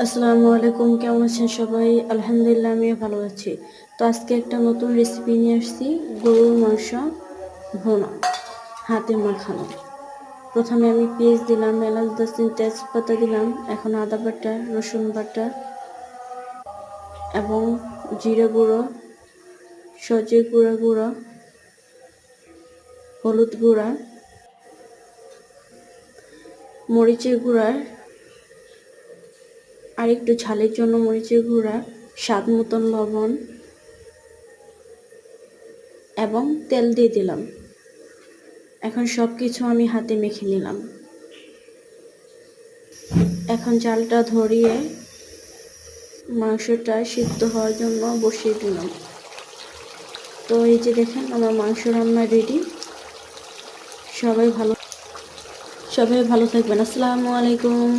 আসসালামু আলাইকুম, কেমন আছেন সবাই? আলহামদুলিল্লাহ, আমিও ভালো আছি। তো আজকে একটা নতুন রেসিপি নিয়ে আসছি, গরুর মাংস ভুনা, হাতে মাখানো। প্রথমে আমি পেঁয়াজ দিলাম, এলাচ দারচিনি তেজপাতা দিলাম, এখন আদা বাটা, রসুন বাটা এবং জিরে গুঁড়ো, সজে গুঁড়ো, হলুদ গুঁড়া, মরিচের গুঁড়া, আর একটু ঝালের জন্য মরিচের গুঁড়া, স্বাদ মতন লবণ এবং তেল দিয়ে দিলাম। এখন সব কিছু আমি হাতে মেখে নিলাম। এখন জালটা ধরিয়ে মাংসটা সিদ্ধ হওয়ার জন্য বসিয়ে দিলাম। তো এই যে দেখেন, আমার মাংস রান্না রেডি। সবাই ভালো থাকবেন। আসসালামু আলাইকুম।